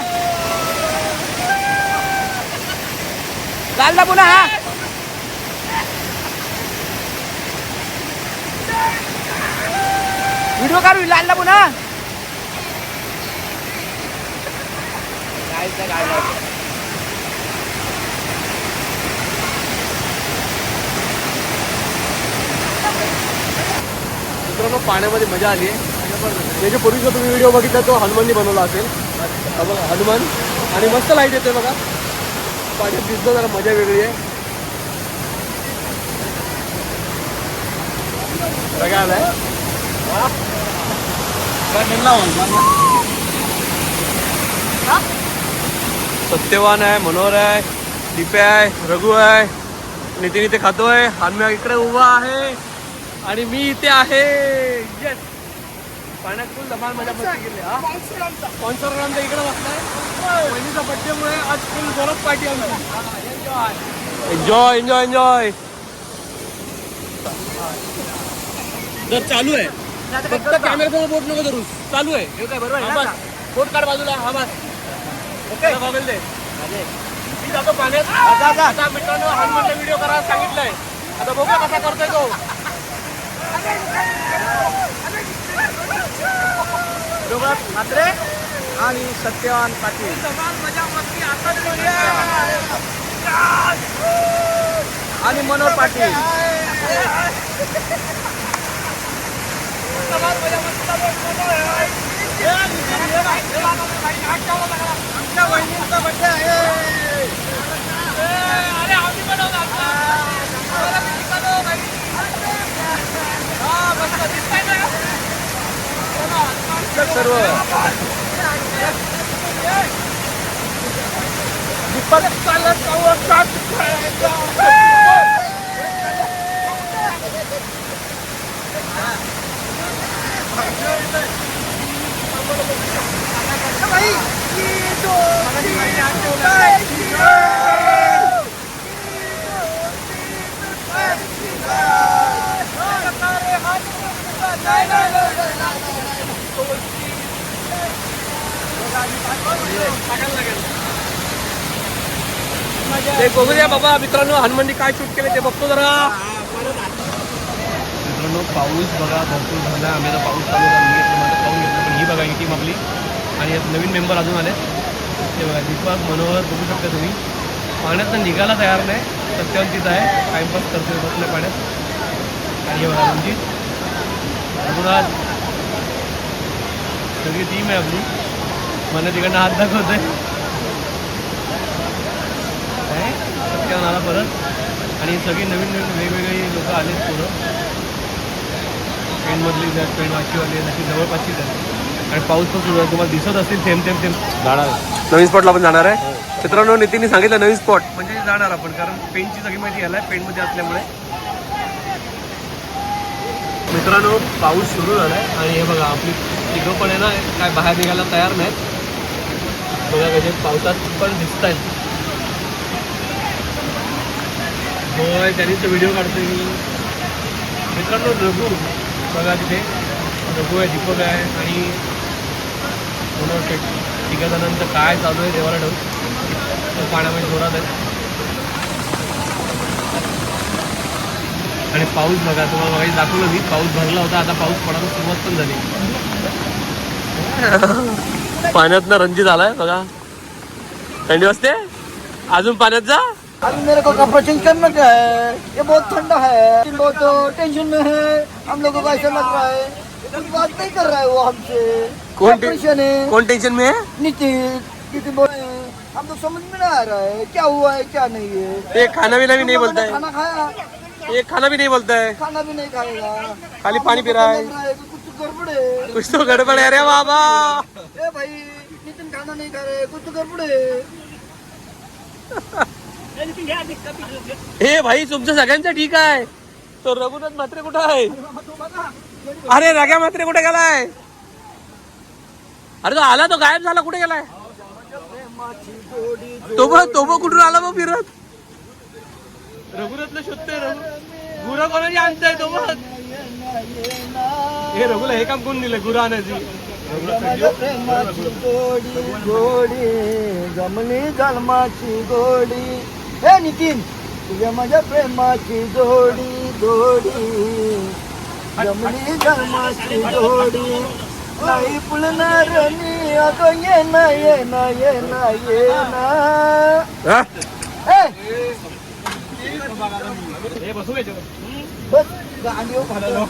हा व्हिडिओ काढू लालदा पुन्हा काय मित्रांनो पाण्यामध्ये मजा आली आहे. त्याच्या पूर्वीचा तुम्ही व्हिडिओ बघितला तो हनुमाननी बनवला असेल. बघा हनुमान आणि मस्त लाईट येते बघा पाण्यात दिसतो जरा मजा वेगळी आहे. काय आलाय सत्यवान आहे, मनोहर आहे, दिप्या आहे, रघु आहे, नितीन इथे खातोय, आम्ही इकडे उभा आहे आणि मी इथे आहे. येस, पाण्यात फुल धमाल मजा मस्ती केली. हा स्पॉन्सर आमच्या इकडे बसलाय. बहिणीचा बड्डेमुळे आज फुल जोरात पार्टी आमची. Enjoy enjoy enjoy. तर चालू आहे, फक्त कॅमेऱ्यासमोर बोट नको धरू. चालू आहे, हे काय बरोबर. बोट काढ बाजूला. हा बस ओके. बघेल दे, मी जातो पाण्यात. आता मित्रांनो हनुमानचा व्हिडिओ करा सांगितलंय. आता बघूया कसा करतोय तो. मात्रे आणि सत्यवान पाटील आणि मनोहर पाटील. आमच्या बहिणींचा बड्डे आहे. सर्व दीपक चालत ते बघूया बाबा. मित्रांनो हनुमाननी काय शूट केले ते बघतो जरा. मित्रांनो पाऊस बघा भरपूर झाला. आम्ही आता पाऊस चालू पाहून घेतलं. पण ही बघा ही टीम आपली आणि यात नवीन मेंबर अजून आले. ते बघा दीपक, मनोहर बघू शकता तुम्ही. पाण्यात निघायला तयार नाही. सत्यवंतीच आहे, टाइमपास करतोय बसल्या पाण्यात. आणि हे बघा रणजित, रघुनाथ, सगळी टीम आहे आपली. मला तिकडनं हात दाखवतोय. सत्यवान आला परत आणि सगळी नवीन नवीन वेगवेगळी लोक आलेत पुढं. पेणमधली पेण वाशीवाले अशी जवळपासचीच आहेत. आणि पाऊस पण सुरू आहे. तुम्हाला दिसत असतील थेंब थेंब थेंब. जाणार नवीन स्पॉटला आपण जाणार आहे. मित्रांनो नितीनने सांगितलं नवीन स्पॉट म्हणजे जाणार आपण, कारण पेणची सगळी माहिती यायला आहे पेणमध्ये असल्यामुळे. मित्रांनो पाऊस सुरू झाला आहे आणि हे बघा आपली तिघं पण आहे ना काय बाहेर निघायला तयार नाहीत. बघा कसे पावसात पण दिसत आहेत. होय त्यांनी तो व्हिडिओ काढतोय मी. मित्रांनो रघु बघा तिथे रघु आहे, दीपक आहे आणि मनोहर. तिघा जणांचं काय चालू आहे देवाला ठाऊक. पाण्यामध्ये जोरात आहे आणि पाऊस बघा तुम्हाला बघायला दाखवलं मी. पाऊस भरला होता, आता पाऊस पडायला सुरुवात पण झाली. पाण्यातनं रणजित आलाय बघा. थंडी वाजते अजून पाण्यात जा. अभी मेरे को कपड़ा चेंज करना क्या है. ये बहुत ठंडा है, बहुत टेंशन में है. हम लोगों को ऐसा लग रहा है कुछ बात नहीं कर रहा है वो हमसे. कौन टेंशन है? कौन टेंशन में है? नितिन किसी बोल हम तो समझ में नहीं आ रहा है क्या हुआ है क्या नहीं है. ये खाना भी नहीं बोलता है. खाना खाया, ये खाना भी नहीं बोलता है. खाना भी नहीं खाएगा, खाली पानी पी रहा है. कुछ गड़बड़ है. कुछ तो गड़बड़ है. अरे बाबा ए भाई नितिन खाना नहीं खा रहे, कुछ तो गड़बड़ है. हे भाई तुमचं सगळ्यांचं ठीक आहे. तो रघुनाथ म्हात्रे कुठं आहे? अरे रग्या म्हात्रे कुठे गेलाय? अरे तो आला, तो गायब झाला. कुठे गेलाय तो? बघ कुठून आला मग फिरत. रघुनाथला शोधतोय. गुरा कोणाची आणताय तो बघ. हे रघुला हे काम कोण दिलं गुरा आणायची? प्रेमाची गोडी गोडी जमली जन्माची गोडी. हे नितीन तुझ्या माझ्या प्रेमाची जोडी जोडी जमली जन्माची जोडी. नाही पुलणार मी अगं ये ना ये ना ये ना ये ना. बसू बस गांडी खालो.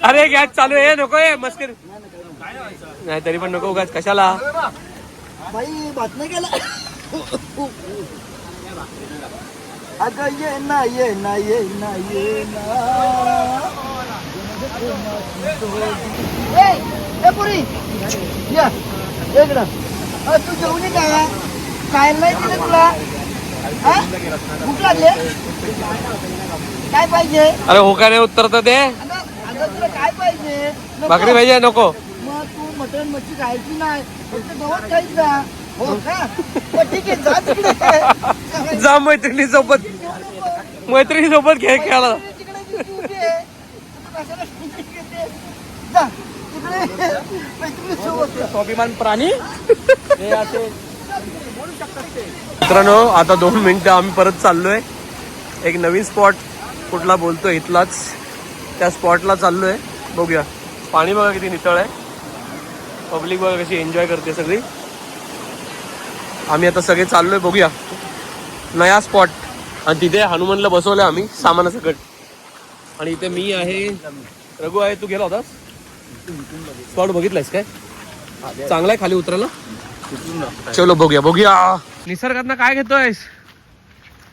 अरे गॅस चालू आहे. नको आहे मस्कर नाही तरी पण नको गॅस कशाला. भाई बात नाही केला. अगं ये ना ये ना ये ना ये ना ए पुरी या इकडं तू जेवून ये काय खायला नाही दिलं तुला हा? भूक लागले काय पाहिजे अरे हो का नाही उत्तर तर दे. अगं तुला काय पाहिजे नको? भाकरी पाहिजे नको. मग तू मटण मच्छी खायची नाही फक्त गवत खायचा हो का मग ठीक आहे जा तिकडे जा मैत्रिणी सोबत खेळ खेळायला. तिकडे जी तू उभी आहे, तू कशाला घेते? जा तिकडे मैत्रिणीसोबत. स्वाभिमान प्राणी. मित्रांनो आता 2 मिनिटं आम्ही परत चाललोय. एक नवीन स्पॉट कुठला बोलतोय इथलाच त्या स्पॉटला चाललोय. बघूया पाणी बघा किती नितळ आहे. पब्लिक बघा कशी एन्जॉय करते सगळी. आम्ही आता सगळे चाललोय बघूया नया स्पॉट. आणि तिथे हनुमानला बसवलं आम्ही सामानासकट. आणि इथे मी आहे रघु आहे. तू गेला होतास स्पॉट बघितलायस काय? चांगला आहे खाली उतरायला. चलो बघूया निसर्गात काय घेतोयस?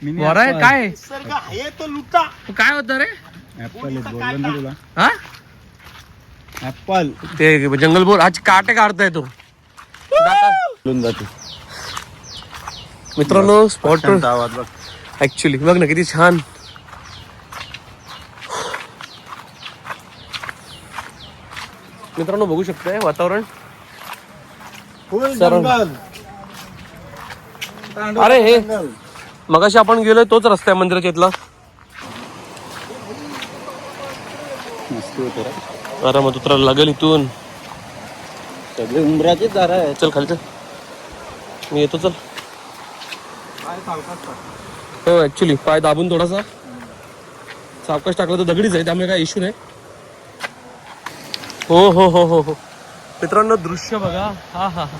आहे काय काय होतं रे? हा ऍपल ते जंगल बोर आज काटे काढताय तो. मित्रांनो स्पॉट ऍक्च्युली बघ ना किती छान. मित्रांनो बघू शकताय वातावरण. अरे हे मगाशी आपण गेलोय तोच रस्ता आहे मंदिराच्या इथला. अरे मग उतरायला लागेल इथून. सगळे उंबराचे दार आहे. चल खाली चल मी येतो. चल हो ऍक्च्युली पाय दाबून थोडासा सावकाश टाकला तर दगडीच आहे त्यामुळे काय इश्यू नाही. हो हो हो हो हो मित्रांनो दृश्य बघा. हा हा हा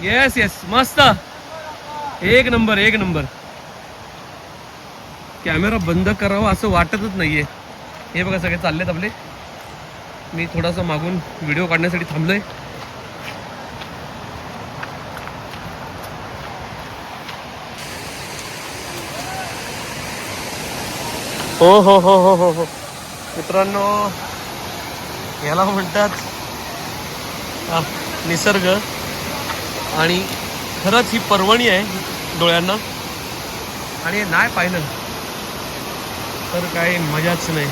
येस येस मस्त एक नंबर एक नंबर. कॅमेरा बंद करावा असं वाटतच नाहीये. हे बघा सगळे चाललेत आपले. मी थोडासा मागून व्हिडिओ काढण्यासाठी थांबलोय. हो हो हो हो हो हो मित्रांनो याला म्हणतात निसर्ग. आणि खरंच ही पर्वणी आहे डोळ्यांना. आणि हे नाही पाहिलं तर काही मजाच नाही.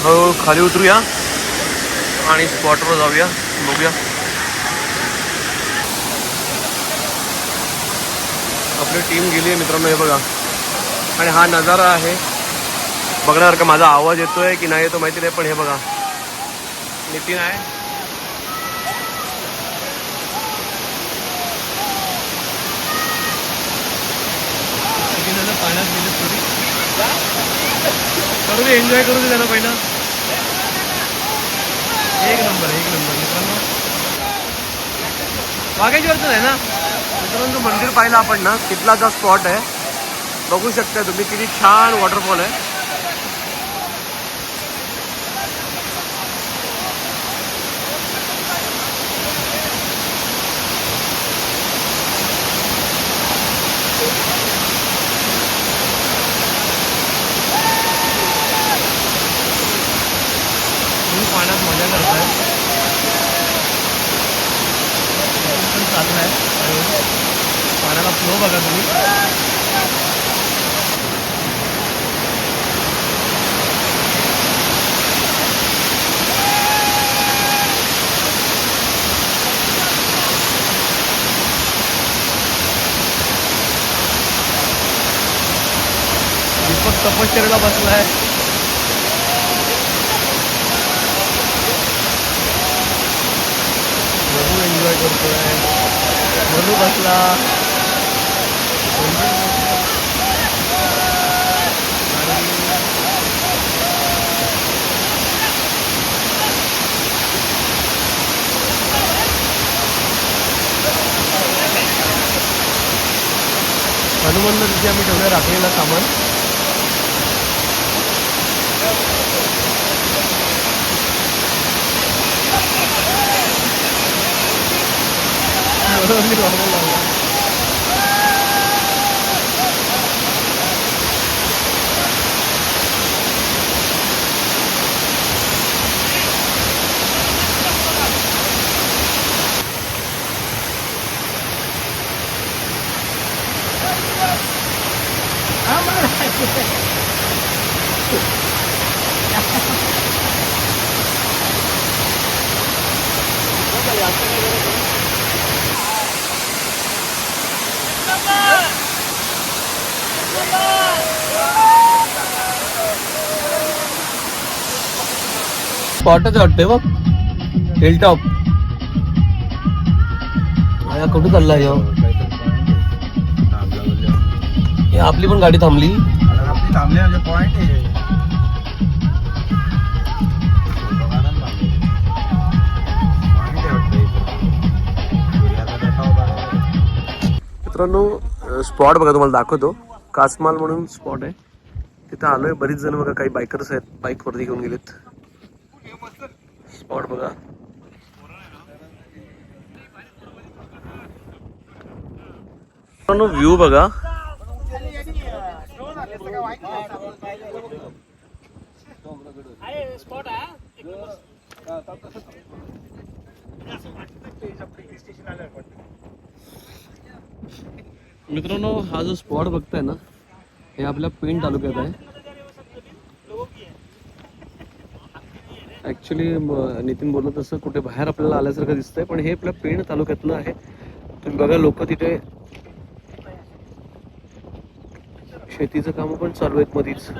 हो खाली उतरूया आणि स्पॉटवर जाऊया बघूया. आपली टीम गेली आहे मित्रांनो. हे बघा आणि हा नजारा आहे बघण्यासारखा. माझा आवाज येतोय की नाही येतो माहिती नाही पण हे बघा नितीन आहे. पाण्यात गेले थोडी करू दे एन्जॉय करू दे त्याला पहिला. एक नंबर मित्रांनो. वाघेश्वरच आहे ना मित्रांनो. मंदिर पाहिलं आपण ना तिथला जो स्पॉट आहे बघू शकता तुम्ही किती छान वॉटरफॉल आहे. पाण्यात मजा करताय पण चाललाय. पाण्याला फ्लो बघा तुम्ही. दीपक तपश्चर्याला बसलाय. करतोय. मनू बसला. हनुमानला तिथे आम्ही ठेवलं रात्रीला सामान. स्पॉटच वाटतंय बघ. Hill top. कुठं चालला ह्यो? हे आपली पण गाडी थांबली. आपली थांबले म्हणजे पॉइंट आहे. मित्रांनो स्पॉट बघा तुम्हाला दाखवतो. कासमाल म्हणून स्पॉट आहे. तिथं आलोय. बरीच जण बघा काही बायकर्स आहेत. बाईक वरती घेऊन गेलेत. स्पॉट बघा. व्ह्यू बघा. मित्रांनो हा जो स्पॉट बघताय ना हे आपल्या पेण तालुक्यात आहे. ऍक्च्युली नितीन बोलत तसं कुठे बाहेर आपल्याला आल्यासारखं दिसतंय पण हे आपल्या पेण तालुक्यातलं आहे. तुम्ही बघा लोक तिथे शेतीचं काम पण चालू आहेत मधीच.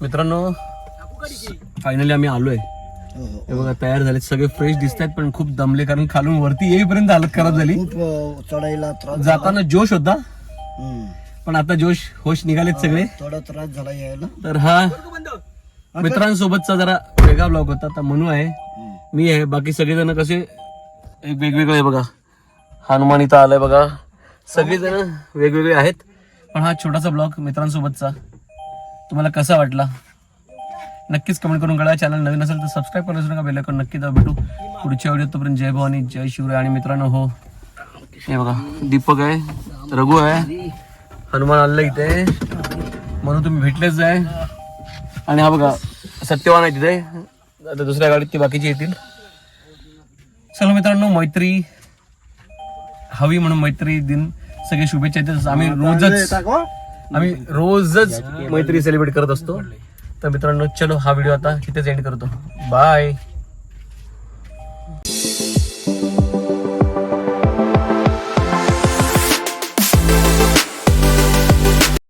मित्रांनो फायनली आम्ही आलोय. हे बघा तयार झाले सगळे फ्रेश दिसत आहेत पण खूप दमले कारण खालून वरती येईपर्यंत हालत खराब झाली. चढायला जाताना जोश होता पण आता जोश होश निघालेत सगळे. थोडा त्रास झाला यायला. तर हा मित्रांसोबतचा जरा वेगळा ब्लॉग होता. आता मनू आहे, मी आहे, बाकी सगळेजण कसे वेगवेगळे बघा. हनुमान इथं आलाय बघा. सगळेजण वेगवेगळे आहेत. पण हा छोटासा ब्लॉग मित्रांसोबतचा तुम्हाला कसा वाटला नक्कीच कमेंट करून कळवा. चॅनल नवीन असेल तर सबस्क्राईब करू नका. बेल आयकॉन नक्की दाबा. भेटू पुढच्या व्हिडिओ. तोपर्यंत जय भवानी जय शिवराय. आणि मित्रांनो हो हे बघा दीपक आहे, रघु आहे, हनुमान आलेला इथे म्हणून तुम्ही भेटलेच आहे. आणि हा बघा सत्यवान आहे तिथे. आता दुसऱ्या गाडीत ती बाकीची येतील. चलो मित्रांनो मैत्री हवी म्हणून मैत्री दिन सगळे शुभेच्छा देतात. आम्ही रोजच मैत्री सेलिब्रेट करत असतो. तर मित्रांनो चलो हा व्हिडिओ आता इथेच एंड करतो. बाय.